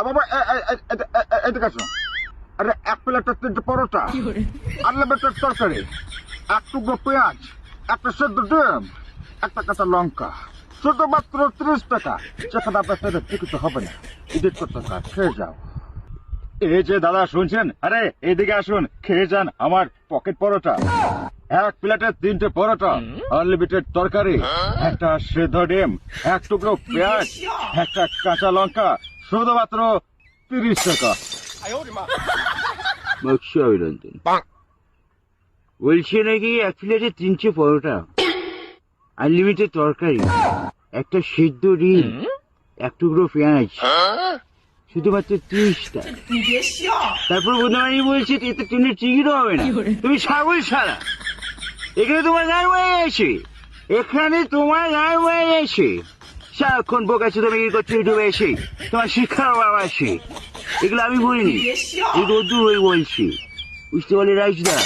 বাবা এদিকে আসো। আরে এক প্লেটের 3টে পরোটা, আনলিমিটেড তরকারি, এক টুকরো পেঁয়াজ, একটা সেদ্ধ ডিম, একটা কাঁচা লঙ্কা, শুধুমাত্র 30 টাকা। যেখানে আপনার সাথে টিকিট হবে না, এডিট করতে কাজ খেয়ে যাও। এই যে দাদা শুনছেন, আরে এইদিকে আসুন, খেয়ে যান আমার পকেট পরোটা। এক প্লেটে 3টে পরোটা, আনলিমিটেড তরকারি, একটা সেদ্ধ ডিম, এক টুকরো পেঁয়াজ, একটা কাঁচা লঙ্কা, শুধুমাত্র 30 টাকা। বক্সি অভিনন্দন। বলছে নাকি এক প্লেটে 3টে পরোটা, আনলিমিটেড তরকারি, একটা সিদ্ধ ডিম, এক টুকরো পেঁয়াজ, শুধুমাত্র 30 টাকা। তারপর বোধহয় বলছে এতে ট্রেনের টিকিটও হবে না। তুমি ছাগল ছাড়া, এখানে তোমার গান হয়ে গেছে, এখানে তোমার গান হয়ে গেছে। সারাক্ষণ বোকাচ্ছে তুমি কি করছো ইউটিউবে এসে, তোমার শিক্ষার অভাব আছে। এগুলো আমি বলিনি, এই রোদ্দুর হয়ে বলছি, বুঝতে পারলে রাইসদা।